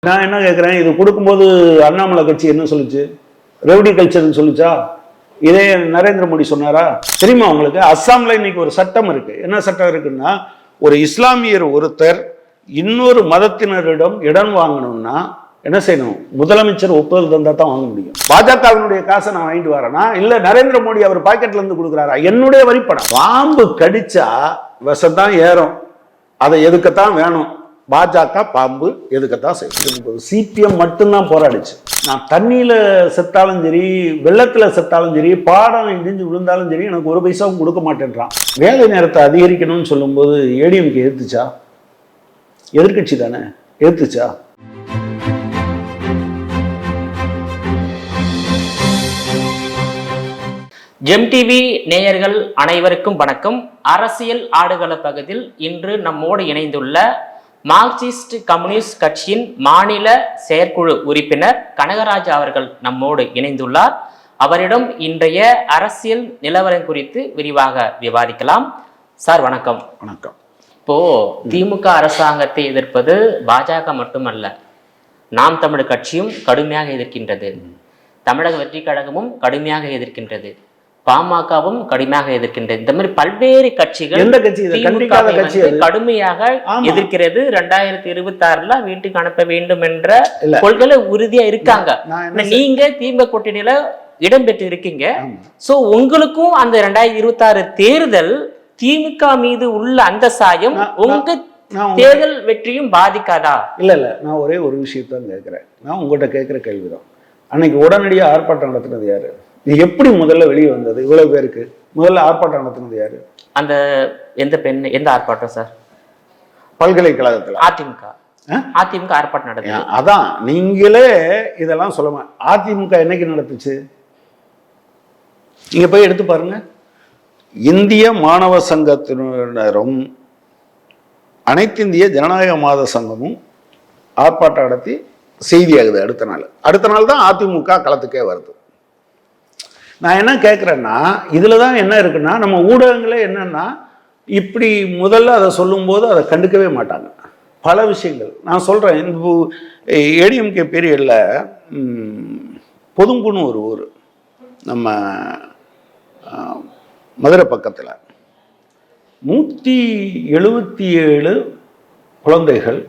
நான் என்ன கேட்குறேன், இது கொடுக்கும்போது அண்ணாமலை கட்சி என்ன சொல்லுச்சு? ரெவடி கல்ச்சர்னு சொல்லுச்சா? இதே நரேந்திர மோடி சொன்னாரா? தெரியுமா உங்களுக்கு? அஸ்ஸாமில் இன்னைக்கு ஒரு சட்டம் இருக்கு. என்ன சட்டம் இருக்குன்னா, ஒரு இஸ்லாமியர் ஒருத்தர் இன்னொரு மதத்தினரிடம் இடம் வாங்கணும்னா என்ன செய்யணும்? முதலமைச்சர் ஒப்புதல் தந்தா தான் வாங்க முடியும். பாஜகவினுடைய காசை நான் வாங்கிட்டு வரேன்னா, இல்ல நரேந்திர மோடி அவர் பாக்கெட்ல இருந்து கொடுக்குறாரா? என்னுடைய வரிப்படம். பாம்பு கடிச்சா விஷத்தான் ஏறும், அதை எதுக்கத்தான் வேணும். பாஜக பாம்பு எதுக்கத்தான் செய்யும். சிபிஎம் மட்டும்தான் போராடிச்சு. நான் தண்ணியில செத்தாலும் சரி, வெள்ளத்துல செத்தாலும் சரி, பாடம் இடிஞ்சு விழுந்தாலும் சரி, எனக்கு ஒரு பைசாவும் கொடுக்க மாட்டேன்றான். வேலை நேரத்தை அதிகரிக்கணும்னு சொல்லும்போது ஏடிஎம்கே எதிர்த்துச்சா? எதிர்கட்சி தானே, எதிர்த்துச்சா? ஜெம் டிவி நேயர்கள் அனைவருக்கும் வணக்கம். அரசியல் ஆடுகள பகுதியில் இன்று நம்மோடு இணைந்துள்ள மார்க்சிஸ்ட் கம்யூனிஸ்ட் கட்சியின் மாநில செயற்குழு உறுப்பினர் கனகராஜ் அவர்கள் நம்மோடு இணைந்துள்ளார். அவரிடம் இன்றைய அரசியல் நிலவரம் குறித்து விரிவாக விவாதிக்கலாம். சார் வணக்கம். வணக்கம். இப்போ திமுக அரசாங்கத்தை எதிர்ப்பது பாஜக மட்டுமல்ல, நாம் தமிழர் கட்சியும் கடுமையாக எதிர்க்கின்றது, தமிழக வெற்றி கழகமும் கடுமையாக எதிர்க்கின்றது, பாமகவும் கடுமையாக எதிர்க்கின்றது. இந்த மாதிரி பல்வேறு கட்சிகள் கடுமையாக எதிர்க்கிறது. 2026 வீட்டுக்கு அனுப்ப வேண்டும் என்ற கொள்கை உறுதியா இருக்காங்க. நீங்க திமுக கூட்டணியில இடம்பெற்று இருக்கீங்க. சோ உங்களுக்கும் அந்த 2026 தேர்தல் திமுக மீது உள்ள அந்த சாயம் உங்க தேர்தல் வெற்றியும் பாதிக்காதா? இல்ல நான் ஒரே ஒரு விஷயத்தான் கேட்கிறேன். நான் உங்கள்கிட்ட கேட்கிற கேள்விதான், அன்னைக்கு உடனடியாக ஆர்ப்பாட்டம் நடத்தினது யாரு? நீ எப்படி முதல்ல வெளியே வந்தது? இவ்வளவு பேருக்கு முதல்ல ஆர்ப்பாட்டம் நடத்தினது யாரு? அந்த எந்த ஆர்ப்பாட்டம் சார்? பல்கலைக்கழகத்துல அதிமுக ஆர்ப்பாட்டம் நடத்துது. அதான் நீங்களே இதெல்லாம் சொல்லுங்க. அதிமுக என்னைக்கு நடத்துச்சு? நீங்க போய் எடுத்து பாருங்க. இந்திய மாணவ சங்கத்தினரும் அனைத்து இந்திய ஜனநாயக மாத சங்கமும் ஆர்ப்பாட்டம் நடத்தி செய்தியாகுது. அடுத்த நாள் தான் அதிமுக களத்துக்கே வருது. நான் என்ன கேட்குறேன்னா, இதில் தான் என்ன இருக்குன்னா, நம்ம ஊடகங்களே என்னன்னா, இப்படி முதல்ல அதை சொல்லும்போது அதை கண்டுக்கவே மாட்டாங்க. பல விஷயங்கள் நான் சொல்கிறேன். இந்த ஏடிஎம்கே பீரியடில் பொதும்புன்னு ஒரு ஊர் நம்ம மதுரை பக்கத்தில் 177 குழந்தைகள்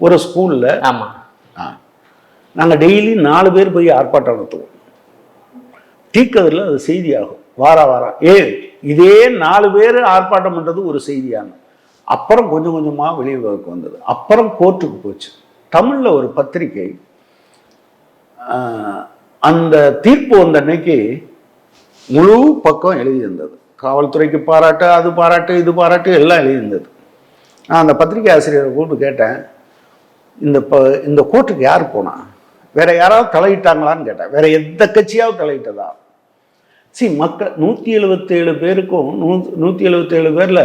ஒரு ஸ்கூலில். ஆமாம், நாங்கள் டெய்லி 4 பேர் போய் ஆர்ப்பாட்டம் நடத்துவோம். டீக்கதில் அது செய்தியாகும். வாரம் இதே 4 பேர் ஆர்ப்பாட்டம் பண்ணுறது ஒரு செய்தியான. அப்புறம் கொஞ்சம் கொஞ்சமாக வெளியுறவுக்கு வந்தது. அப்புறம் கோர்ட்டுக்கு போச்சு. தமிழில் ஒரு பத்திரிகை அந்த தீர்ப்பு வந்த அன்னைக்கு முழு பக்கம் எழுதியிருந்தது. காவல்துறைக்கு பாராட்டு, அது பாராட்டு, இது பாராட்டு எல்லாம் எழுதியிருந்தது. நான் அந்த பத்திரிகை ஆசிரியரை கூப்பிட்டு கேட்டேன், இந்த கோர்ட்டுக்கு யார் போனா? வேற யாராவது தலையிட்டாங்களான்னு கேட்டேன். வேற எந்த கட்சியாவது தலையிட்டதா? மக்கள் 177 பேருக்கும் 177 பேர்ல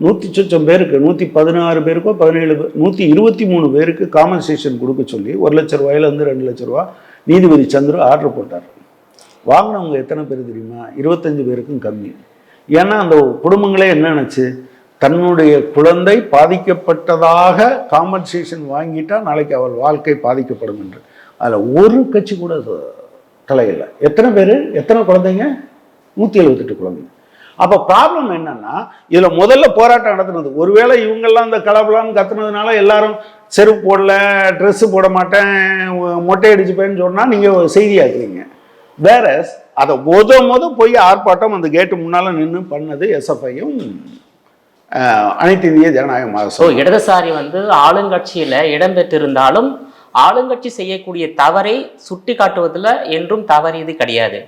100 சொச்சம் பேருக்கு 116 பேருக்கோ 17 பேர் 123 பேருக்கு காம்பன்சேஷன் கொடுக்க சொல்லி 1 லட்ச ரூபாயிலிருந்து 2 லட்ச ரூபா நீதிபதி சந்துரு ஆர்டர் போட்டார். வாங்கினவங்க எத்தனை பேர் தெரியுமா? 25 பேருக்கும் கம்மி. ஏன்னா அந்த குடும்பங்களே என்ன நினைச்சு, தன்னுடைய குழந்தை பாதிக்கப்பட்டதாக காம்பன்சேஷன் வாங்கிட்டா நாளைக்கு அவள் வாழ்க்கை பாதிக்கப்படும் என்று. அதில் ஒரு கட்சி கூட தலையில்லை. எத்தனை பேர், எத்தனை குழந்தைங்க? 178 குழந்தைங்க. அப்போ ப்ராப்ளம் என்னன்னா, இதில் முதல்ல போராட்டம் நடத்துனது, ஒருவேளை இவங்கெல்லாம் இந்த கலப்பலான்னு கத்துனதுனால எல்லாரும் செருப்பு போடல, ட்ரெஸ்ஸு போட மாட்டேன், மொட்டை அடிச்சுப்பேன்னு சொன்னால் நீங்கள் செய்தியாக்குறீங்க. வேற அதை போய் ஆர்ப்பாட்டம் அந்த கேட்டு முன்னால் நின்று பண்ணது எஸ்எஃப்ஐயும் அனைத்து இந்திய ஜனநாயக மாதம். இடதுசாரி ஆளுங்கட்சியில இடம்பெற்றிருந்தாலும் ஆளுங்கட்சி செய்யக்கூடிய தவறை சுட்டி காட்டுவதில் என்றும் தவறியது கிடையாது.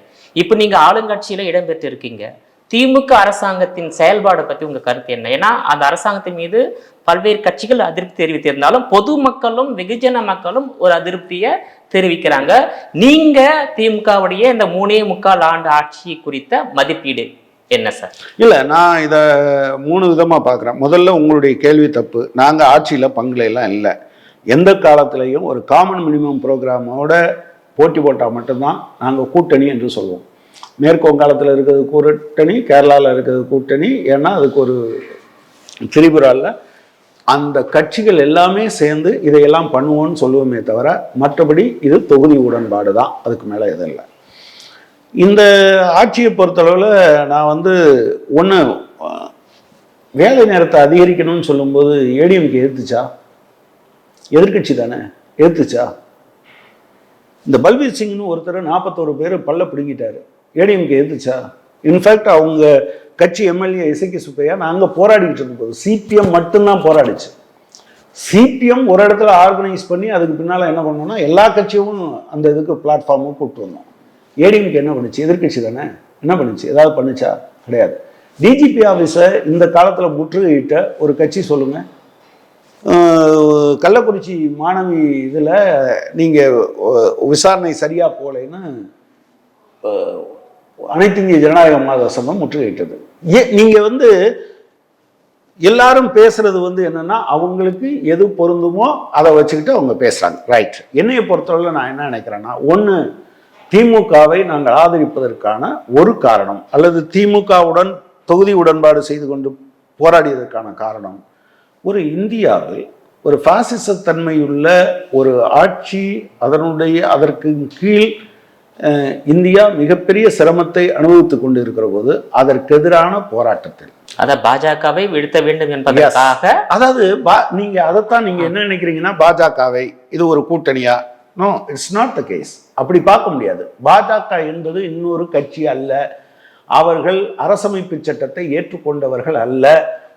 இப்போ நீங்க ஆளுங்கட்சியில இடம்பெற்று இருக்கீங்க. திமுக அரசாங்கத்தின் செயல்பாடு பத்தி உங்க கருத்து என்ன? ஏன்னா அந்த அரசாங்கத்தின் மீது பல்வேறு கட்சிகள் அதிருப்தி தெரிவித்திருந்தாலும் பொதுமக்களும் வெகுஜன மக்களும் ஒரு அதிருப்தியை தெரிவிக்கிறாங்க. நீங்க திமுகவுடைய இந்த 3.25 ஆண்டு ஆட்சி குறித்த மதிப்பீடு என்ன சார்? இல்லை, நான் இதை 3 விதமாக பார்க்குறேன். முதல்ல உங்களுடைய கேள்வி தப்பு. நாங்கள் ஆட்சியில் பங்குலாம் இல்லை. எந்த காலத்திலையும் ஒரு காமன் மினிமம் ப்ரோக்ராமோட போட்டி போட்டால் மட்டும்தான் நாங்கள் கூட்டணி என்று சொல்லுவோம். மேற்கு வங்காளத்தில் இருக்கிறது கூட்டணி, கேரளாவில் இருக்கிறது கூட்டணி. ஏன்னா அதுக்கு ஒரு திரிபுராவில் அந்த கட்சிகள் எல்லாமே சேர்ந்து இதையெல்லாம் பண்ணுவோம்னு சொல்லுவோமே தவிர மற்றபடி இது தொகுதி உடன்பாடு தான், அதுக்கு மேலே எதுவும் இல்லை. இந்த ஆட்சியை பொறுத்தளவில் நான் ஒன்று வேலை நேரத்தை அதிகரிக்கணும்னு சொல்லும்போது ஏடிஎம்கே எதிர்த்துச்சா? எதிர்கட்சி தானே, எதிர்த்துச்சா? இந்த பல்பீர் சிங்னு ஒருத்தர் 41 பேர் பல்ல பிடுங்கிட்டாரு, ஏடிஎம்கே எதிர்த்துச்சா? இன்ஃபேக்ட் அவங்க கட்சி எம்எல்ஏ இசைக்கு சுப்பையா நாங்கள் போராடிக்கிட்டு இருக்கும்போது சிபிஎம் மட்டும்தான் போராடிச்சு. சிபிஎம் ஒரு இடத்துல ஆர்கனைஸ் பண்ணி அதுக்கு பின்னால் என்ன பண்ணோம்னா எல்லா கட்சியும் அந்த இதுக்கு பிளாட்ஃபார்மும் கூப்பிட்டு வந்தோம். ஏடிஎம்கே என்ன பண்ணுச்சு? எதிர்கட்சி தானே, என்ன பண்ணுச்சு? ஏதாவது பண்ணுச்சா? கிடையாது. டிஜிபி ஆஃபீஸை இந்த காலத்தில் முற்றுகையிட்ட ஒரு கட்சி சொல்லுங்கள். கள்ளக்குறிச்சி மாணவி இதில் நீங்கள் விசாரணை சரியாக போகலைன்னு அனைத்து இந்திய ஜனநாயக மாத சங்கம் முற்றுகையிட்டது. நீங்கள் எல்லாரும் பேசுறது என்னன்னா அவங்களுக்கு எது பொருந்துமோ அதை வச்சுக்கிட்டு அவங்க பேசுறாங்க. ரைட். என்னையை பொறுத்தவரை நான் என்ன நினைக்கிறேன்னா, ஒன்று திமுகவை நாங்கள் ஆதரிப்பதற்கான ஒரு காரணம், அல்லது திமுகவுடன் தொகுதி உடன்பாடு செய்து கொண்டு போராடியதற்கான காரணம், ஒரு இந்தியாவில் ஒரு பாசிசத்தன்மையுள்ள ஒரு ஆட்சி அதற்கு கீழ் இந்தியா மிகப்பெரிய சிரமத்தை அனுபவித்துக் கொண்டு இருக்கிற போது அதற்கு எதிரான போராட்டத்தில் அதை பாஜகவை வீழ்த்த வேண்டும் என்பதற்காக, அதாவது நீங்க அதைத்தான் நீங்க என்ன நினைக்கிறீங்கன்னா பாஜகவை இது ஒரு கூட்டணியா? No, it's not the case. அப்படி பார்க்க முடியாது. பாஜக என்பது இன்னொரு கட்சி அல்ல, அவர்கள் அரசமைப்பு சட்டத்தை ஏற்றுக்கொண்டவர்கள் அல்ல,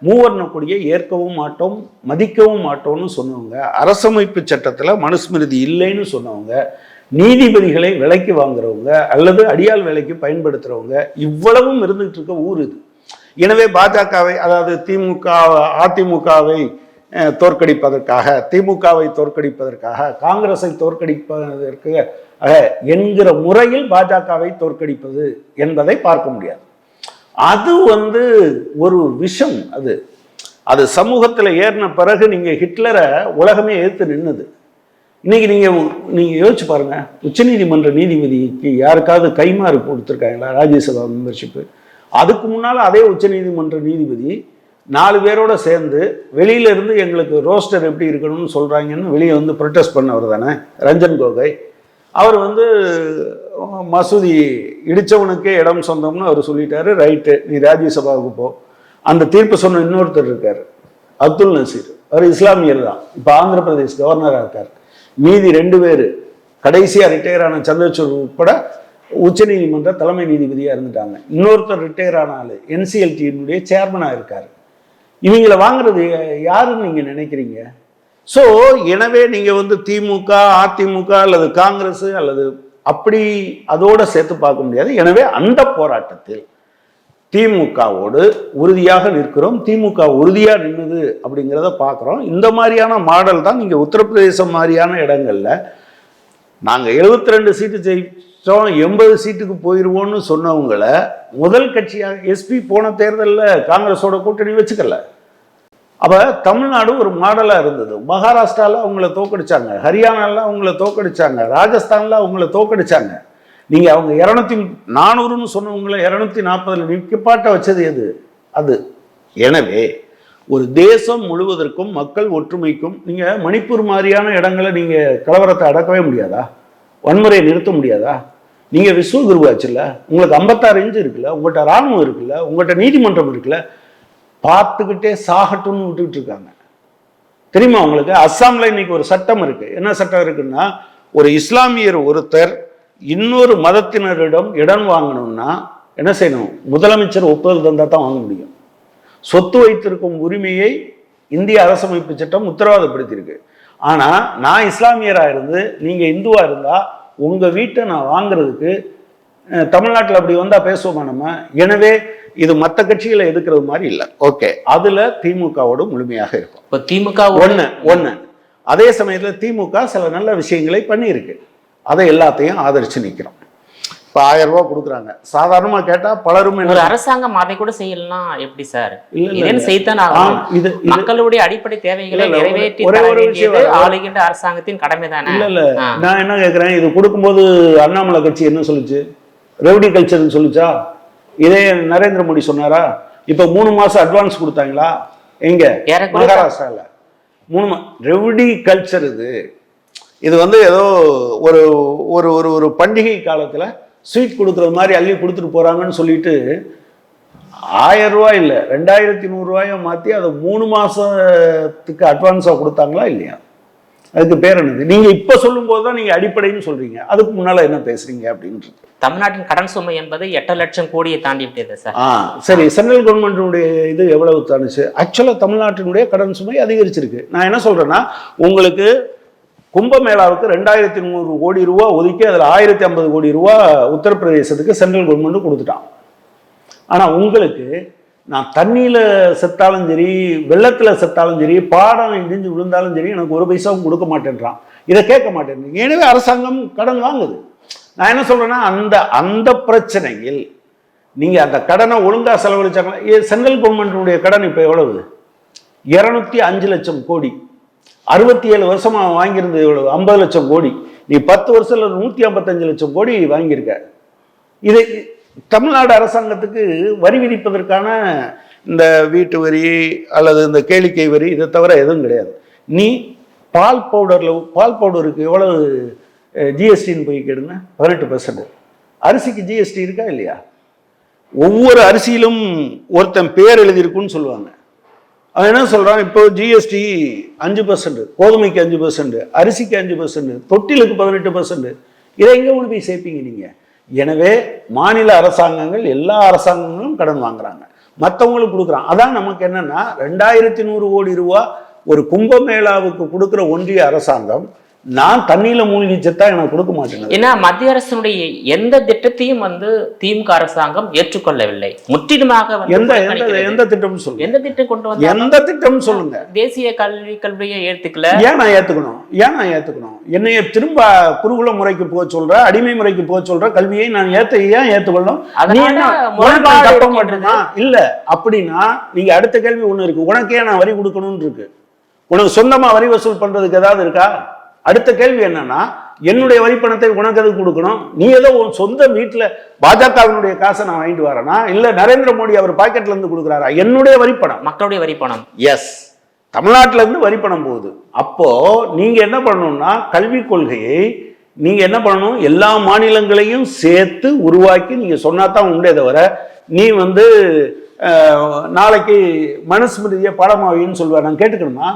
மூவர்ண கொடியை ஏற்கவும் மாட்டோம் மதிக்கவும் மாட்டோம்னு சொன்னவங்க, அரசமைப்பு சட்டத்தில் மனுஸ்மிருதி இல்லைன்னு சொன்னவங்க, நீதிபதிகளை விலைக்கு வாங்குறவங்க அல்லது அடியாள் வேலைக்கு பயன்படுத்துறவங்க, இவ்வளவும் இருந்துகிட்டு இருக்க ஊர் இது. எனவே பாஜகவை, அதாவது அதிமுகவை தோற்கடிப்பதற்காக, திமுகவை தோற்கடிப்பதற்காக, காங்கிரஸை தோற்கடிப்பதற்கு என்கிற முறையில் பாஜகவை தோற்கடிப்பது என்பதை பார்க்க முடியாது. அது ஒரு விஷம். அது சமூகத்தில் ஏறின பிறகு நீங்க ஹிட்லரை உலகமே எதிர்த்து நின்னுது. இன்னைக்கு நீங்க யோசிச்சு பாருங்க, உச்சநீதிமன்ற நீதிபதிக்கு யாருக்காவது கைமாறு கொடுத்துருக்காங்களா ராஜ்யசபா மெம்பர்ஷிப்பு? அதுக்கு முன்னால அதே உச்சநீதிமன்ற நீதிபதி 4 பேரோட சேர்ந்து வெளியில இருந்து எங்களுக்கு ரோஸ்டர் எப்படி இருக்கணும்னு சொல்றாங்கன்னு வெளியே ப்ரொட்டஸ்ட் பண்ணவர் தானே ரஞ்சன் கோகோய். அவர் மசூதி இடிச்சவனுக்கே இடம் சொந்தம்னு அவர் சொல்லிட்டாரு. ரைட்டு, நீ ராஜ்யசபாவுக்கு போ. அந்த தீர்ப்பு சொன்ன இன்னொருத்தர் இருக்காரு, அப்துல் நசீர். அவர் இஸ்லாமியர் தான், இப்போ ஆந்திர பிரதேஷ் கவர்னராக இருக்கார். மீதி 2 பேர் கடைசியா ரிட்டையர் ஆன சந்திரசூட் உட்பட உச்சநீதிமன்ற தலைமை நீதிபதியா இருந்துட்டாங்க. இன்னொருத்தர் ரிட்டையர் ஆனாலு என்சிஎல்டியினுடைய சேர்மனா இருக்காரு. இவங்களை வாங்குறது யாருன்னு நீங்க நினைக்கிறீங்க? ஸோ எனவே நீங்க திமுக, அதிமுக அல்லது காங்கிரஸ் அல்லது அப்படி அதோட சேர்த்து பார்க்க முடியாது. எனவே அந்த போராட்டத்தில் திமுகவோடு உறுதியாக நிற்கிறோம், திமுக உறுதியா நின்னுது அப்படிங்கிறத பார்க்குறோம். இந்த மாதிரியான மாடல் தான் நீங்க உத்தரப்பிரதேசம் மாதிரியான இடங்கள்ல நாங்கள் 72 சீட்டு ஜெயிச்சோம் 80 சீட்டுக்கு போயிடுவோம்னு சொன்னவங்களை முதல் கட்சியாக எஸ்பி போன தேர்தலில் காங்கிரஸோட கூட்டணி வச்சுக்கல. அப்போ தமிழ்நாடு ஒரு மாடலாக இருந்தது. மகாராஷ்டிராவில் அவங்கள தோக்கடிச்சாங்க, ஹரியானாவில் அவங்கள தோக்கடிச்சாங்க, ராஜஸ்தானில் அவங்கள தோக்கடிச்சாங்க. நீங்கள் அவங்க 400ன்னு சொன்னவங்களை 240 நிற்கப்பாட்ட வச்சது எது? அது. எனவே ஒரு தேசம் முழுவதற்கும் மக்கள் ஒற்றுமைக்கும் நீங்கள் மணிப்பூர் மாதிரியான இடங்களை நீங்கள் கலவரத்தை அடக்கவே முடியாதா? வன்முறையை நிறுத்த முடியாதா? நீங்கள் விஸ்வகுருவாச்சுல்ல, உங்களுக்கு 56 இன்ச்சு இருக்குல்ல, உங்கள்கிட்ட இராணுவம் இருக்குல்ல, உங்கள்கிட்ட நீதிமன்றம் இருக்குல்ல, பார்த்துக்கிட்டே சாகட்டும்னு விட்டுக்கிட்டு இருக்காங்க. தெரியுமா உங்களுக்கு? அஸ்ஸாமில் இன்னைக்கு ஒரு சட்டம் இருக்கு. என்ன சட்டம் இருக்குன்னா, ஒரு இஸ்லாமியர் ஒருத்தர் இன்னொரு மதத்தினரிடம் இடம் வாங்கணும்னா என்ன செய்யணும்? முதலமைச்சர் ஒப்புதல் தந்தால் தான் வாங்க முடியும். சொத்து வைத்திருக்கும் உரிமையை இந்திய அரசமைப்பு சட்டம் உத்தரவாதப்படுத்தியிருக்கு. ஆனால் நான் இஸ்லாமியராக இருந்து நீங்கள் இந்துவா இருந்தால் உங்கள் வீட்டை நான் வாங்குறதுக்கு தமிழ்நாட்டில் அப்படி வந்தால் பேசுவோமா நம்ம? எனவே இது மற்ற கட்சிகளை எதுக்கிறது மாதிரி இல்லை. ஓகே, அதுல திமுகவோடு முழுமையாக இருக்கும். இப்போ திமுக ஒன்று அதே சமயத்தில் திமுக சில நல்ல விஷயங்களை பண்ணியிருக்கு, அதை எல்லாத்தையும் ஆதரிச்சு நிற்கிறோம். இப்போ 1000 ரூபாய் கொடுக்குறாங்க. சாதாரணமாக கேட்டால் பலரும் ஒரு அரசாங்கம் அதை கூட செய்யலாம் எப்படி சார்? இது மக்களுடைய அடிப்படை தேவைகளை நிறைவேற்றி ஆளுகின்ற அரசாங்கத்தின் கடமை தானே. இல்ல நான் என்ன கேட்கிறேன், இது கொடுக்கும்போது அண்ணாமலை கட்சி என்ன சொல்லுச்சு? ரெவடி கல்ச்சர்னு சொல்லுச்சா? இதே நரேந்திர மோடி சொன்னாரா? இப்ப 3 மாசம் அட்வான்ஸ் கொடுத்தாங்களா? எங்க? மகாராஷ்டிரால ரெவடி கல்ச்சர் இது வந்து ஏதோ ஒரு ஒரு ஒரு ஒரு பண்டிகை காலத்தில் ஸ்வீட் கொடுக்குறது மாதிரி அள்ளி கொடுத்துட்டு போகிறாங்கன்னு சொல்லிட்டு 1000 ரூபாய் இல்லை 2100 மாற்றி அதை 3 மாதத்துக்கு அட்வான்ஸாக கொடுத்தாங்களா இல்லையா? அதுக்கு பேர் என்னது? நீங்கள் இப்போ சொல்லும்போது தான் நீங்கள் அடிப்படைன்னு சொல்கிறீங்க, அதுக்கு முன்னால் என்ன பேசுகிறீங்க அப்படின்றது. தமிழ்நாட்டின் கடன் சுமை என்பது 8 லட்சம் கோடியை தாண்டி விட்டது சார். சரி, சென்ட்ரல் கவர்மெண்ட்டுடைய இது எவ்வளவு தானுச்சு? ஆக்சுவலாக தமிழ்நாட்டினுடைய கடன் சுமை அதிகரிச்சிருக்கு. நான் என்ன சொல்கிறேன்னா, உங்களுக்கு கும்பமேளாவுக்கு 2100 கோடி ரூபா ஒதுக்கி அதில் 1050 கோடி ரூபா உத்தரப்பிரதேசத்துக்கு சென்ட்ரல் கவர்மெண்ட் கொடுத்துட்டான். ஆனால் உங்களுக்கு நான் தண்ணியில் செத்தாலும் சரி, வெள்ளத்தில் செத்தாலும் சரி, பாடம் இடிஞ்சு விழுந்தாலும் சரி, எனக்கு 1 பைசாவும் கொடுக்க மாட்டேன்றான். இதை கேட்க மாட்டேன். எனவே அரசாங்கம் கடன் வாங்குது. நான் என்ன சொல்றேன்னா, அந்த பிரச்சனையில் நீங்கள் அந்த கடனை ஒழுங்காக செலவழிச்சாங்களா? சென்ட்ரல் கவர்மெண்ட்டுடைய கடன் இப்போ எவ்வளவு? 205 லட்சம் கோடி. 67 வருஷமாக வாங்கியிருந்தது எவ்வளவு? 50 லட்சம் கோடி. நீ 10 வருஷத்தில் 155 லட்சம் கோடி வாங்கியிருக்க. இதை தமிழ்நாடு அரசாங்கத்துக்கு வரி விதிப்பதற்கான இந்த வீட்டு வரி அல்லது இந்த கேளிக்கை வரி இதை தவிர எதுவும் கிடையாது. நீ பால் பவுடருக்கு எவ்வளவு ஜிஎஸ்டின்னு போய் கேடுங்க, 18%. அரிசிக்கு ஜிஎஸ்டி இருக்கா இல்லையா? ஒவ்வொரு அரிசியிலும் ஒருத்தன் பேர் எழுதியிருக்குன்னு சொல்லுவாங்க. அவன் என்ன சொல்றான்? இப்போ ஜிஎஸ்டி 5%, கோதுமைக்கு 5%, அரிசிக்கு 5%, தொட்டிலுக்கு 18%. இதை எங்கே கொண்டு போய் சேர்ப்பீங்க நீங்க? எனவே மாநில அரசாங்கங்கள் எல்லா அரசாங்கங்களும் கடன் வாங்குறாங்க, மற்றவங்களுக்கு கொடுக்குறாங்க. அதான் நமக்கு என்னன்னா 2100 கோடி ரூபா ஒரு கும்பமேளாவுக்கு கொடுக்குற ஒன்றிய அரசாங்கம் நான் தண்ணியில மூழ்கி செத்தா எனக்கு கொடுக்க மாட்டேன். ஏன்னா மத்திய அரசினுடைய எந்த திட்டத்தையும் வந்து திமுக அரசாங்கம் ஏற்றுக்கொள்ளவில்லை. முற்றிலுமாக எந்த திட்டம் சொல்லுங்க, எந்த திட்டம் கொண்டு வந்து எந்த திட்டம் சொல்லுங்க. தேசிய கல்வியை ஏத்துக்கல. ஏன் நான் ஏத்துக்கணும்? என்னைய திரும்ப குருகுல முறைக்கு போக சொல்ற, அடிமை முறைக்கு போக சொல்ற கல்வியை நான் ஏன் ஏத்துக்கொள்ளணும்? இல்ல அப்படின்னா நீங்க அடுத்த கேள்வி ஒண்ணு இருக்கு, உனக்கே நான் வரி கொடுக்கணும்னு இருக்கு. உனக்கு சொந்தமா வரி வசூல் பண்றதுக்கு ஏதாவது இருக்கா? அடுத்த கேள்வி என்னன்னா, என்னுடைய வரி பணத்தை உனக்கு எதுக்கு கொடுக்கணும்? நீ ஏதோ உன் சொந்த வீட்டில் பாஜகவினுடைய காசை நான் வாங்கிட்டு வரேனா, இல்லை நரேந்திர மோடி அவர் பாக்கெட்ல இருந்து கொடுக்குறாரா? என்னுடைய வரிப்பணம், மக்களுடைய வரிப்பணம். எஸ், தமிழ்நாட்டில இருந்து வரிப்பணம் போகுது. அப்போ நீங்க என்ன பண்ணணும்னா, கல்விக் கொள்கையை நீங்க என்ன பண்ணணும், எல்லா மாநிலங்களையும் சேர்த்து உருவாக்கி நீங்க சொன்னாதான் உண்டே தவிர, நீ வந்து நாளைக்கு மனுஸ்மிருதியை பாடமாவின்னு சொல்லுவா, நான் கேட்டுக்கணுமா?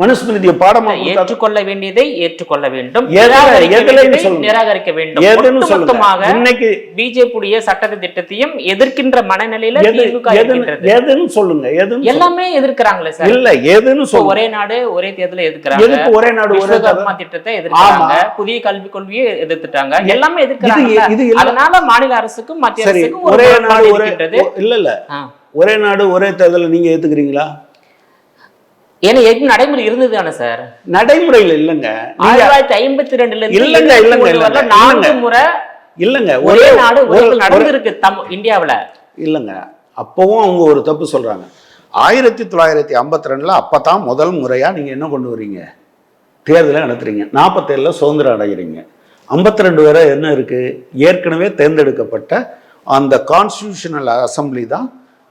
மனுஸ்மிருதியை பாடமா ஏற்றுக்கொள்ள வேண்டியதை ஏற்றுக்கொள்ள வேண்டும், நிராகரிக்க வேண்டும். இன்னைக்கு பிஜேபியுடைய சட்ட திட்டத்தையும் எதிர்க்கின்ற மனநிலையில எதுன்னு சொல்லுங்க. எல்லாமே எதிர்க்கிறாங்களே சார். இல்ல எதுன்னு சொல்லுங்க. ஒரே நாடு ஒரே தேர்தலை எதிர்க்கிறாங்க, ஒரே நாடு ஒரே திட்டத்தை எதிர்க்கிறாங்க, புதிய கல்விக் கொள்கையை எதிர்த்துட்டாங்க, எல்லாமே எதிர்க்கிறாங்க. அதனால மாநில அரசுக்கும் மத்திய அரசுக்கும் ஒரே நாடு இல்ல ஒரே நாடு ஒரே தேர்தலை நீங்க ஏத்துக்கிறீங்களா? ஏன்னா நடைமுறை இருந்ததுதானே சார்? நடைமுறையில் இல்லைங்க. 1952 4 முறை இல்லைங்க ஒரே நாடு நடந்திருக்கு இந்தியாவில். இல்லைங்க, அப்பவும் அவங்க ஒரு தப்பு சொல்றாங்க. 1952 அப்பதான் முதல் முறையா நீங்க என்ன கொண்டு வரீங்க, தேர்தலை நடத்துறீங்க. 47 சுதந்திரம் அடைகிறீங்க. 52 வரை என்ன இருக்கு, ஏற்கனவே தேர்ந்தெடுக்கப்பட்ட அந்த கான்ஸ்டிடியூஷனல் அசம்பிளி தான்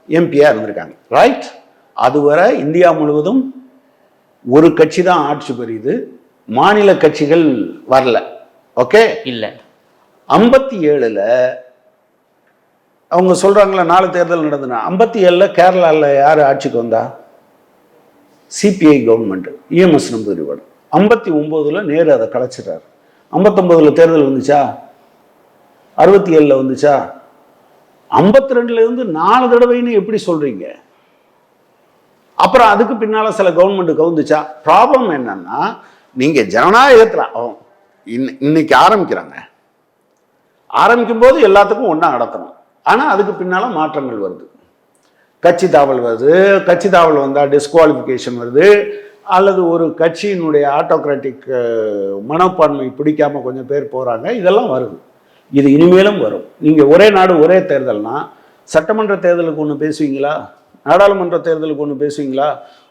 எம்பியா இருந்திருக்காங்க, ரைட்? அதுவரை இந்தியா முழுவதும் ஒரு கட்சி தான் ஆட்சி புரியுது, மாநில கட்சிகள் வரல. ஓகே, இல்ல 57 அவங்க சொல்றாங்களா 4 தேர்தல் நடந்ததுன்னா, 57 கேரளாவில் யாரு ஆட்சிக்கு வந்தா? சிபிஐ கவர்மெண்ட், இஎம்எஸ் நம்பூதிரியோட. 59 நேரு அதை கலைச்சிட்டாரு. 59 தேர்தல் வந்துச்சா? 67 வந்துச்சா? 52 இருந்து 4 தடவைன்னு எப்படி சொல்றீங்க? அப்புறம் அதுக்கு பின்னால சில கவர்மெண்ட் கவுந்துச்சா? ப்ராப்ளம் என்னன்னா, நீங்க ஜனநாயகத்துல இன்னைக்கு ஆரம்பிக்கும் போது எல்லாத்துக்கும் ஒன்றா நடத்தணும். ஆனா அதுக்கு பின்னால மாற்றங்கள் வருது, கட்சி தாவல் வருது. கட்சி தாவல் வந்தா டிஸ்குவாலிஃபிகேஷன் வருது, அல்லது ஒரு கட்சியினுடைய ஆட்டோக்ராட்டிக் மனப்பான்மை பிடிக்காம கொஞ்சம் பேர் போறாங்க, இதெல்லாம் வருது. இது இனிமேலும் வரும். நீங்க ஒரே நாடு ஒரே தேர்தல்னா, சட்டமன்ற தேர்தலுக்கு ஒன்று பேசுவீங்களா? நாடாளுமன்ற தேர்தலுக்கு ஒன்று பேசுவீங்களா?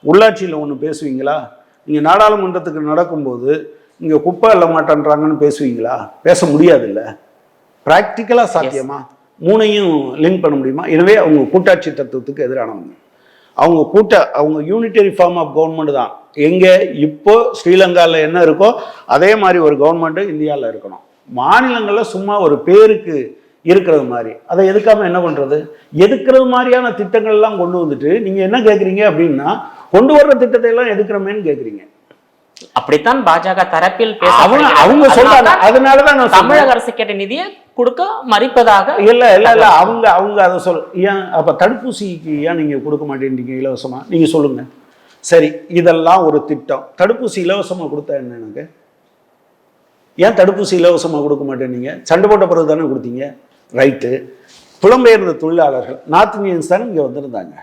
உள்ளாட்சியில் ஒன்று பேசுவீங்களா? நீங்கள் நாடாளுமன்றத்துக்கு நடக்கும்போது இங்கே குப்பை இல்ல மாட்டேன்றாங்கன்னு பேசுவீங்களா? பேச முடியாது. இல்லை, ப்ராக்டிக்கலாக சாத்தியமா? மூணையும் லிங்க் பண்ண முடியுமா? எனவே அவங்க கூட்டாட்சி தத்துவத்துக்கு எதிரானவங்க. அவங்க யூனிட்டரி ஃபார்ம் ஆஃப் கவர்மெண்ட் தான். எங்கே இப்போ ஸ்ரீலங்காவில் என்ன இருக்கோ அதே மாதிரி ஒரு கவர்மெண்ட்டு இந்தியாவில் இருக்கணும். மாநிலங்களில் சும்மா ஒரு பேருக்கு இருக்கிறது மாதிரி அதை எதுக்காம என்ன பண்ணுறது? எதுக்கிறது மாதிரியான திட்டங்கள்லாம் கொண்டு வந்துட்டு நீங்கள் என்ன கேட்குறீங்க அப்படின்னா, கொண்டு வர்ற திட்டத்தை எல்லாம் எதுக்குறமேன்னு கேட்குறீங்க. அப்படித்தான் பாஜக தரப்பில் அவங்க சொல்றாங்க. அதனாலதான் நான் தமிழக அரசு கேட்ட நிதியை கொடுக்க மறுப்பதாக. இல்ல இல்ல இல்ல அவங்க அதை ஏன் அப்ப தடுப்பூசிக்கு ஏன் நீங்க கொடுக்க மாட்டேன்றீங்க இலவசமா? நீங்க சொல்லுங்க. சரி, இதெல்லாம் ஒரு திட்டம். தடுப்பூசி இலவசமா கொடுத்தா என்ன? எனக்கு ஏன் தடுப்பூசி இலவசமா கொடுக்க மாட்டேன்னீங்க? சண்டை போட்ட பிறகு தானே கொடுத்தீங்க. ரைட்டு. புலம்பெயர்ந்த தொழிலாளர்கள் நார்த் இந்தியன்ஸ் தானே இங்கே வந்திருந்தாங்க.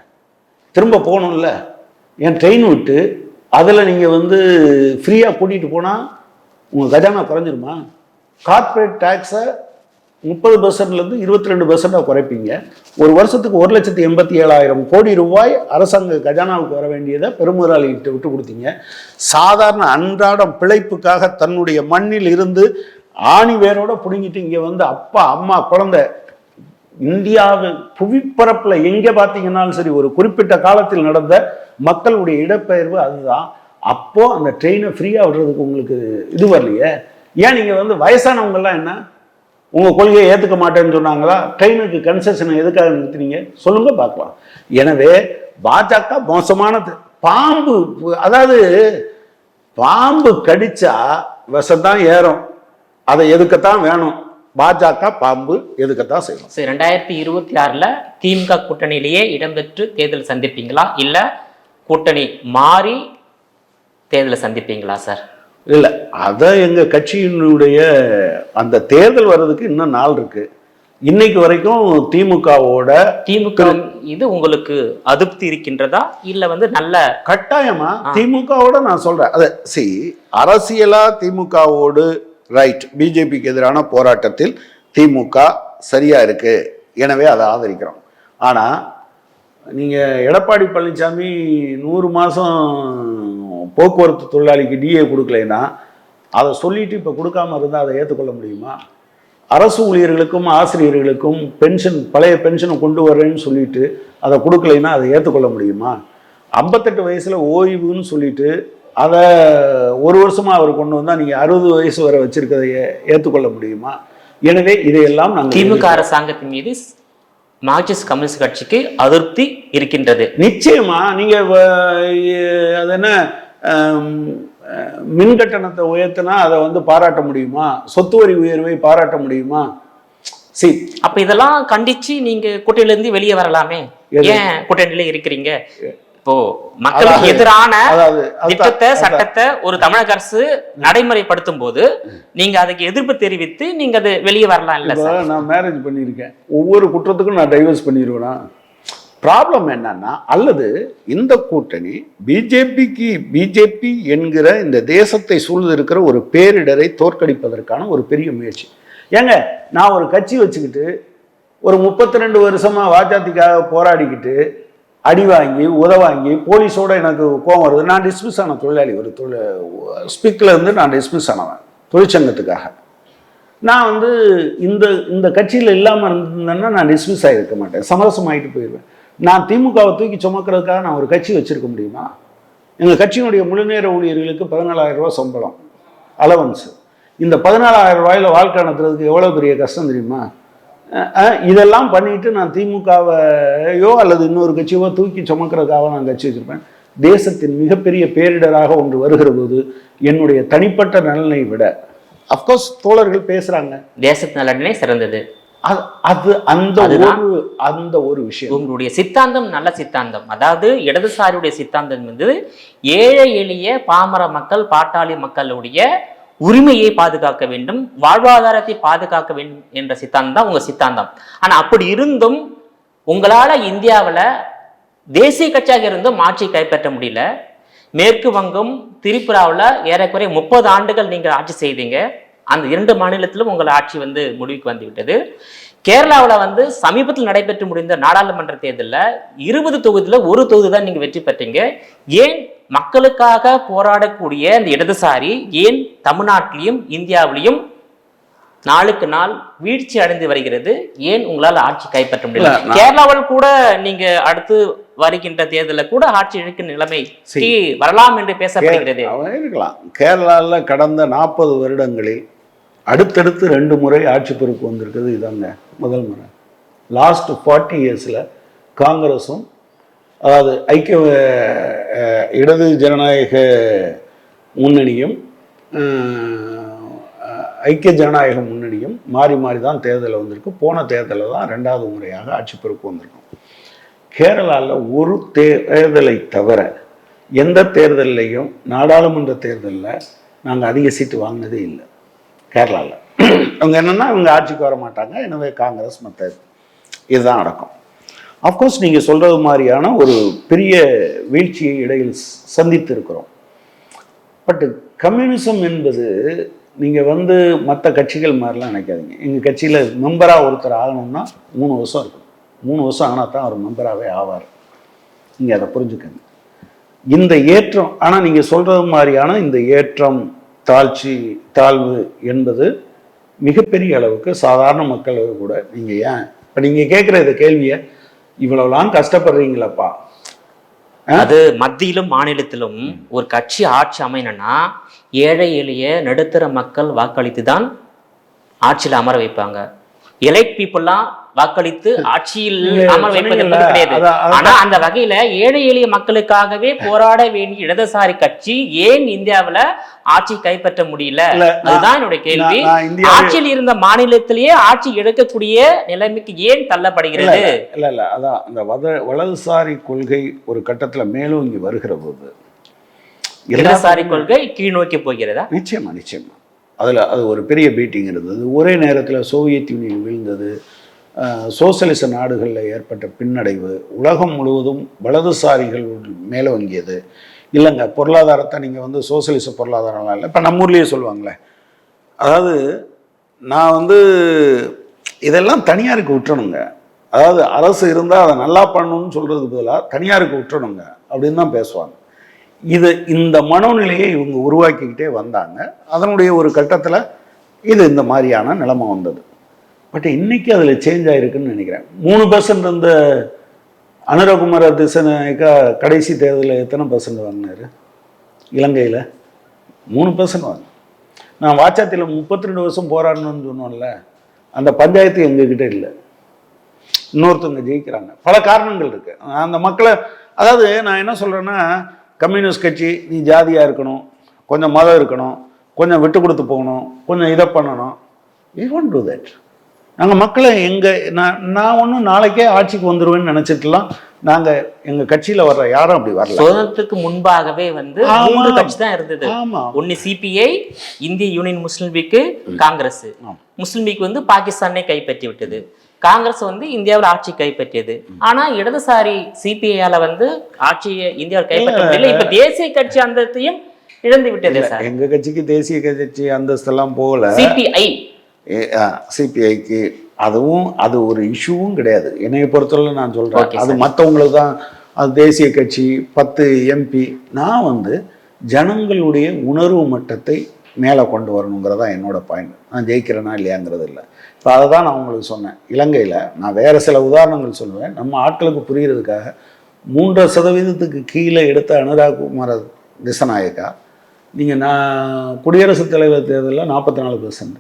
திரும்ப போகணும்ல. ஏன் ட்ரெயின் விட்டு அதில் நீங்கள் ஃப்ரீயாக கூட்டிகிட்டு போனால் உங்கள் கஜானா குறைஞ்சிருமா? கார்ப்பரேட் டேக்ஸை 30% 22% குறைப்பீங்க. ஒரு வருஷத்துக்கு 1,87,000 கோடி ரூபாய் அரசாங்க கஜானாவுக்கு வர வேண்டியதை பெருமுதலாளிகிட்ட விட்டு கொடுத்தீங்க. சாதாரண அன்றாடம் பிழைப்புக்காக தன்னுடைய மண்ணில் இருந்து ஆணி வேரோட பிடுங்கிட்டு இங்கே அப்பா அம்மா குழந்தை இந்தியாவின் புவிப்பரப்பில் எங்கே பார்த்தீங்கன்னாலும் சரி ஒரு குறிப்பிட்ட காலத்தில் நடந்த மக்களுடைய இடப்பெயர்வு அதுதான். அப்போ அந்த ட்ரெயினை ஃப்ரீயாக விடுறதுக்கு உங்களுக்கு இது வரலையே. ஏன் நீங்கள் வயசானவங்கெல்லாம் என்ன உங்கள் கொள்கையை ஏற்றுக்க மாட்டேன்னு சொன்னாங்களா? ட்ரெயினுக்கு கன்செஷனை எதுக்காக நிறுத்தினீங்க சொல்லுங்க பார்க்கலாம். எனவே பாஜக மோசமானது. பாம்பு, அதாவது பாம்பு கடிச்சா விஷம்தான் ஏறும். அதை எதுக்கத்தான் வேணும். பாஜக பாம்பு எதுக்கத்தான் செய்யும். 2026 திமுக கூட்டணியிலேயே இடம்பெற்று தேர்தல் சந்திப்பீங்களா இல்ல கூட்டணி மாறி தேர்தலை சந்திப்பீங்களா சார்? இல்லை, அதை எங்கள் கட்சியினுடைய அந்த தேர்தல் வர்றதுக்கு இன்னும் நாள் இருக்கு. இன்னைக்கு வரைக்கும் திமுக இது உங்களுக்கு அதிருப்தி இருக்கின்றதா இல்ல நல்ல கட்டாயமா திமுகவோட நான் சொல்றேன். அதை அரசியலா திமுகவோடு ரைட். பிஜேபிக்கு எதிரான போராட்டத்தில் திமுக சரியா இருக்கு, எனவே அதை ஆதரிக்கிறோம். ஆனா நீங்க எடப்பாடி பழனிசாமி 100 மாசம் போக்குவரத்து தொழிலாளிக்கு டிஏ கொடுக்கலைன்னா அதை சொல்லிட்டு இப்போ கொடுக்காம இருந்தால் அதை ஏற்றுக்கொள்ள முடியுமா? அரசு ஊழியர்களுக்கும் ஆசிரியர்களுக்கும் பென்ஷன் பழைய பென்ஷனை கொண்டு வர்றேன்னு சொல்லிட்டு அதை கொடுக்கலைன்னா அதை ஏற்றுக்கொள்ள முடியுமா? 58 வயசுல ஓய்வுன்னு சொல்லிட்டு அதை 1 வருஷமா அவர் கொண்டு வந்தால் நீங்கள் 60 வயசு வரை வச்சிருக்கதை ஏற்றுக்கொள்ள முடியுமா? எனவே இதையெல்லாம் நாங்கள் திமுக அரசாங்கத்தின் மீது மார்க்சிஸ்ட் கம்யூனிஸ்ட் கட்சிக்கு அதிருப்தி இருக்கின்றது. நிச்சயமா. நீங்க அது என்ன மின் கட்டணத்தை உயர்த்தினா அதை பாராட்ட முடியுமா? சொத்து வரி உயர்வை பாராட்ட முடியுமா? அப்ப இதெல்லாம் கண்டிச்சு நீங்க கூட்டணியில இருந்து வெளியே வரலாமே. ஏன் கூட்டணியில இருக்கிறீங்க? இப்போ மக்களுக்கு எதிரான திட்டத்தை சட்டத்தை ஒரு தமிழக அரசு நடைமுறைப்படுத்தும் போது நீங்க அதுக்கு எதிர்ப்பு தெரிவித்து நீங்க அது வெளியே வரலாம். இல்ல சார், நான் மேரேஜ் பண்ணியிருக்கேன், ஒவ்வொரு குற்றத்துக்கும் நான் டைவர்ஸ் பண்ணிடுவேனா? ப்ராப்ளம் என்னன்னா, அல்லது இந்த கூட்டணி பிஜேபி என்கிற இந்த தேசத்தை சூழ்ந்திருக்கிற ஒரு பேரிடரை தோற்கடிப்பதற்கான ஒரு பெரிய முயற்சி. ஏங்க, நான் ஒரு கட்சி வச்சுக்கிட்டு ஒரு 32 வருஷமா வாஜாத்திக்காக போராடிக்கிட்டு அடி வாங்கி உதவாங்கி போலீஸோட எனக்கு கோவம் வருது. நான் டிஸ்மிஸ் ஆன தொழிலாளி, ஒரு ஸ்பீக்கில் இருந்து நான் டிஸ்மிஸ் ஆனவன் தொழிற்சங்கத்துக்காக. நான் இந்த கட்சியில் இல்லாமல் இருந்தேன்னா நான் டிஸ்மிஸ் ஆகிருக்க மாட்டேன், சமரசமாகிட்டு போயிடுவேன். நான் திமுகவை தூக்கி சுமக்கிறதுக்காக நான் ஒரு கட்சி வச்சிருக்க முடியுமா? எங்கள் கட்சியினுடைய முழுநேர ஊழியர்களுக்கு 14,000 ரூபா சம்பளம் அலவன்ஸு. இந்த 14,000 ரூபாயில் வாழ்க்கை நடத்துறதுக்கு எவ்வளோ பெரிய கஷ்டம் தெரியுமா? இதெல்லாம் பண்ணிட்டு நான் திமுகவையோ அல்லது இன்னொரு கட்சியோ தூக்கி சுமக்கிறதுக்காக நான் கட்சி வச்சிருப்பேன். தேசத்தின் மிகப்பெரிய பேரிடராக ஒன்று வருகிற போது என்னுடைய தனிப்பட்ட நலனை விட அப்கோர்ஸ் தோழர்கள் பேசுறாங்க, தேசத்து நலனே சிறந்தது. அது அந்த ஒரு விஷயம். உங்களுடைய சித்தாந்தம் நல்ல சித்தாந்தம். அதாவது இடதுசாரியுடைய சித்தாந்தம் ஏழை எளிய பாமர மக்கள் பாட்டாளி மக்களுடைய உரிமையை பாதுகாக்க வேண்டும், வாழ்வாதாரத்தை பாதுகாக்க வேண்டும் என்ற சித்தாந்தம் தான் உங்க சித்தாந்தம். ஆனா அப்படி இருந்தும் உங்களால இந்தியாவில் தேசிய கட்சியாக இருந்தும் ஆட்சி கைப்பற்ற முடியல. மேற்கு வங்கம், திரிபுராவில் ஏறக்குறைய 30 ஆண்டுகள் நீங்க ஆட்சி செய்தீங்க. அந்த 2 மாநிலத்திலும் உங்கள் ஆட்சி முடிவுக்கு வந்து விட்டது. கேரளாவில் சமீபத்தில் நடைபெற்று முடிந்த நாடாளுமன்ற தேர்தலில் 20 தொகுதியில் 1 தொகுதி தான் நீங்க வெற்றி பெற்றீங்க. ஏன் மக்களுக்காக போராடக்கூடிய அந்த இடதுசாரி ஏன் தமிழ்நாட்டிலையும் இந்தியாவிலையும் நாளுக்கு நாள் வீழ்ச்சி அடைந்து வருகிறது. ஏன் உங்களால் ஆட்சி கைப்பற்ற முடியல? இல்ல, கேரளாவில் கூட நீங்க அடுத்து வருகின்ற தேர்தலில் கூட ஆட்சி இழுக்கும் நிலைமை வரலாம் என்று பேசப்படுகிறது. இருக்கலாம். கேரளாவில் கடந்த 40 வருடங்களில் அடுத்தடுத்து 2 முறை ஆட்சி பொறுப்பு வந்திருக்குது. இதாங்க முதல் முறை. லாஸ்ட் 40 இயர்ஸில் காங்கிரஸும், அதாவது இடது ஜனநாயக முன்னணியும் ஐக்கிய ஜனநாயக முன்னணியும் மாறி மாறி தான் தேர்தலில் வந்திருக்கு. போன தேர்தலில் தான் 2வது முறையாக ஆட்சி பொறுப்பு வந்திருக்கும். கேரளாவில் ஒரு தேர்தலை தவிர எந்த தேர்தலையும், நாடாளுமன்ற தேர்தலில் நாங்கள் அதிக சீட்டு வாங்கினதே இல்லை கேரளாவில். அவங்க என்னென்னா இவங்க ஆட்சிக்கு வர மாட்டாங்க, எனவே காங்கிரஸ் மற்ற இதுதான் நடக்கும். அஃப்கோர்ஸ் நீங்கள் சொல்கிறது மாதிரியான ஒரு பெரிய வீழ்ச்சியை இடையில் சந்தித்து இருக்கிறோம். பட் கம்யூனிசம் என்பது நீங்கள் மற்ற கட்சிகள் மாதிரிலாம் நினைக்காதீங்க. எங்கள் கட்சியில் மெம்பராக ஒருத்தர் ஆகணும்னா 3 வருஷம் இருக்கும். 3 வருஷம் ஆனால் தான் அவர் மெம்பராகவே ஆவார். நீங்கள் அதை புரிஞ்சுக்கங்க. இந்த ஏற்றம், ஆனால் நீங்கள் சொல்கிறது மாதிரியான இந்த ஏற்றம் தாழ்வு என்பது மிகப்பெரிய அளவுக்கு சாதாரண மக்களுக்கு கூட நீங்கள் ஏன் இப்போ நீங்கள் கேட்குற இந்த கேள்வியை இவ்வளவுலாம் கஷ்டப்படுறீங்களப்பா. அது மத்தியிலும் மாநிலத்திலும் ஒரு கட்சி ஆட்சி அமையணும்னா ஏழை எளிய நடுத்தர மக்கள் வாக்களித்து தான் ஆட்சியில் அமர வைப்பாங்க. எலைட் பீப்புள்லாம் வாக்களித்து ஆட்சியில் அமர வைப்பது கிடையாது. ஆனா அந்த வகையில ஏழை எளிய மக்களுக்காகவே போராட வேண்டிய இடதுசாரி கட்சி ஏன் இந்தியாவில ஆட்சி கைப்பற்ற முடியல? அதுதான் என்னுடைய கேள்வி. ஆட்சியில் இருந்த மாநிலத்திலேயே ஆட்சி எடுக்கக்கூடிய நிலைமைக்கு ஏன் தள்ளப்படுகிறது? இல்ல அதான் அந்த வலதுசாரி கொள்கை ஒரு கட்டத்துல மேலும் இங்க வருகிற போது இடதுசாரி கொள்கை கீழ் நோக்கி போகிறதா? நிச்சயமா. அது ஒரு பெரிய பீட்டிங் இருந்தது. ஒரே நேரத்தில் சோவியத் யூனியன் வீழ்ந்தது, சோசியலிச நாடுகளில் ஏற்பட்ட பின்னடைவு, உலகம் முழுவதும் வலதுசாரிகள் மேலோங்கியது. இல்லைங்க, பொருளாதாரத்தை நீங்கள் சோசியலிச பொருளாதாரம்லாம் இல்லை. இப்போ நம்ம ஊர்லேயே சொல்லுவாங்களே, அதாவது நான் இதெல்லாம் தனியாருக்கு விட்டுறணுங்க, அதாவது அரசு இருந்தால் அதை நல்லா பண்ணணும்னு சொல்கிறதுக்கு பதிலாக தனியாருக்கு விட்டுறணுங்க அப்படின்னு தான் பேசுவாங்க. இந்த மனோநிலையை இவங்க உருவாக்கிக்கிட்டே வந்தாங்க. அதனுடைய ஒரு கட்டத்தில் இந்த மாதிரியான நிலைமை வந்தது. பட் இன்னைக்கு அதில் சேஞ்ச் ஆகிருக்குன்னு நினைக்கிறேன். 3% இருந்த அனுரகுமார திசாநாயக்கா கடைசி தேர்தலில் எத்தனை % வாங்கினார்? இலங்கையில் 3% வாங்க. நான் வாச்சாத்தில் 32 வருஷம் போராடணும்னு சொன்னோம்ல, அந்த பஞ்சாயத்து எங்ககிட்ட இல்லை. இன்னொருத்தவங்க ஜெயிக்கிறாங்க. பல காரணங்கள் இருக்குது. அந்த மக்களை, அதாவது நான் என்ன சொல்கிறேன்னா, கம்யூனிஸ்ட் கட்சி நீ ஜாதியாக இருக்கணும், கொஞ்சம் மதம் இருக்கணும், கொஞ்சம் விட்டு கொடுத்து போகணும், கொஞ்சம் இதை பண்ணணும். We won't do that. நாங்கள் மக்களை நான் ஒன்றும் நாளைக்கே ஆட்சிக்கு வந்துடுவேன்னு நினச்சிட்டுலாம் நாங்கள் எங்கள் கட்சியில் வர்ற யாரும் அப்படி வரல. சுதந்திரத்துக்கு முன்பாகவே 3 கட்சி தான் இருந்தது. ஒன்று சிபிஐ, இந்திய யூனியன் முஸ்லீம் லீக், காங்கிரஸ். முஸ்லீம் லீக் பாகிஸ்தானே கைப்பற்றி விட்டது. காங்கிரஸ் இந்தியாவில் ஆட்சி கைப்பற்றியது. ஆனா இடதுசாரி சிபிஐயால ஆட்சியை இந்தியாவில் கைப்பற்ற முடியல. இப்ப தேசிய கட்சி அந்தஸ்தையும் இழந்து விட்டது. எங்க கட்சிக்கு தேசிய கட்சி அந்தஸ்தெல்லாம் போகல. சிபிஐக்கு அது ஒரு இஷ்யூவும் கிடையாது. என்னைய பொறுத்தவரை நான் சொல்றேன், அது மற்றவங்களுக்கு தான் அது தேசிய கட்சி 10 MP. நான் ஜனங்களுடைய உணர்வு மட்டத்தை மேலே கொண்டு வரணுங்கிறதா என்னோட பாயிண்ட். நான் ஜெயிக்கிறேனா இல்லையாங்கிறது இல்லை. இப்போ அதை தான் நான் உங்களுக்கு சொன்னேன். இலங்கையில் நான் வேறு சில உதாரணங்கள் சொல்லுவேன், நம்ம ஆட்களுக்கு புரிகிறதுக்காக. 3% கீழே எடுத்த அனுராகுமார திசாநாயக்கா நீங்கள் குடியரசுத் தலைவர் தேர்தலில் 44%,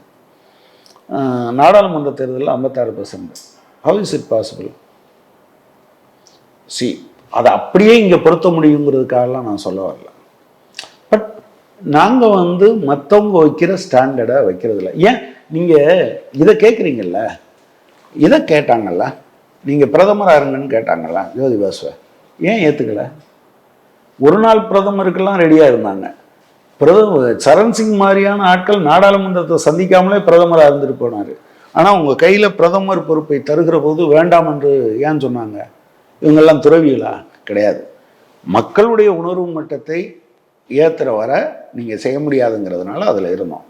நாடாளுமன்ற தேர்தலில் 56%. How is it possible? அதை அப்படியே இங்கே பொருத்த முடியுங்கிறதுக்காகலாம் நான் சொல்ல வரல. பட் நாங்கள் மற்றவங்க வைக்கிற ஸ்டாண்டர்டை வைக்கிறதில்ல. ஏன் நீங்கள் இதை கேட்குறீங்கல்ல, இதை கேட்டாங்கல்ல, நீங்கள் பிரதமராக இருங்கன்னு கேட்டாங்கல்ல ஜோதி பாசுவை, ஏன் ஏற்றுக்கலை? ஒரு நாள் பிரதமருக்கெல்லாம் ரெடியாக இருந்தாங்க. சரண் சிங் மாதிரியான ஆட்கள் நாடாளுமன்றத்தை சந்திக்காமலே பிரதமராக இருந்துட்டு போனார். ஆனால் உங்கள் கையில் பிரதமர் பொறுப்பை தருகிற போது வேண்டாம் என்று ஏன் சொன்னாங்க? இவங்கெல்லாம் துறவிகளா? கிடையாது. மக்களுடைய உணர்வு மட்டத்தை ஏற்றுற வர நீங்கள் செய்ய முடியாதுங்கிறதுனால அதில் இருந்தோம்.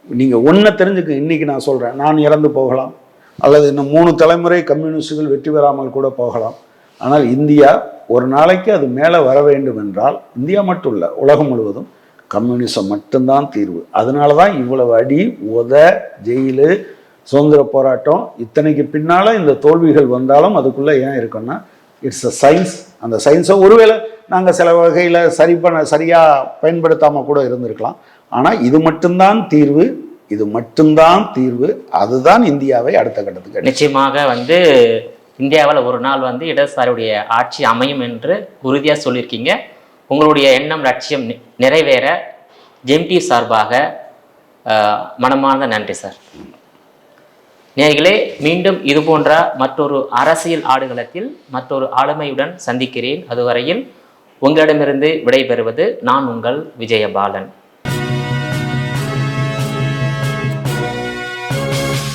நீங்கள் ஒன்றை தெரிஞ்சுக்க, இன்றைக்கி நான் சொல்கிறேன், நான் இறந்து போகலாம், அல்லது இன்னும் 3 தலைமுறை கம்யூனிஸ்டுகள் வெற்றி பெறாமல் கூட போகலாம். ஆனால் இந்தியா ஒரு நாளைக்கு அது மேலே வர வேண்டும் என்றால், இந்தியா மட்டும் இல்லை, உலகம் முழுவதும் கம்யூனிசம் மட்டும்தான் தீர்வு. அதனால தான் இவ்வளவு அடி, ஜெயிலு, சுதந்திர போராட்டம், இத்தனைக்கு பின்னால் இந்த தோல்விகள் வந்தாலும் அதுக்குள்ளே ஏன் இருக்குன்னா இட்ஸ் அ சயின்ஸ். அந்த சயின்ஸை ஒருவேளை நாங்கள் சில வகையில் சரியாக பயன்படுத்தாமல் கூட இருந்திருக்கலாம். ஆனால் இது மட்டும்தான் தீர்வு, இது மட்டும்தான் தீர்வு. அதுதான் இந்தியாவை அடுத்த கட்டத்துக்கு. நிச்சயமாக இந்தியாவில் ஒரு நாள் இடதுசாரியுடைய ஆட்சி அமையும் என்று உறுதியாக சொல்லியிருக்கீங்க. உங்களுடைய எண்ணம், லட்சியம் நிறைவேற ஜெம்டி சார்பாக மனமார்ந்த நன்றி சார். நேயர்களே, மீண்டும் இது போன்ற மற்றொரு அரசியல் ஆடுகளத்தில் மற்றொரு ஆளுமையுடன் சந்திக்கிறேன். அதுவரையில் உங்களிடமிருந்து விடைபெறுவது நான் உங்கள் விஜயபாலன்.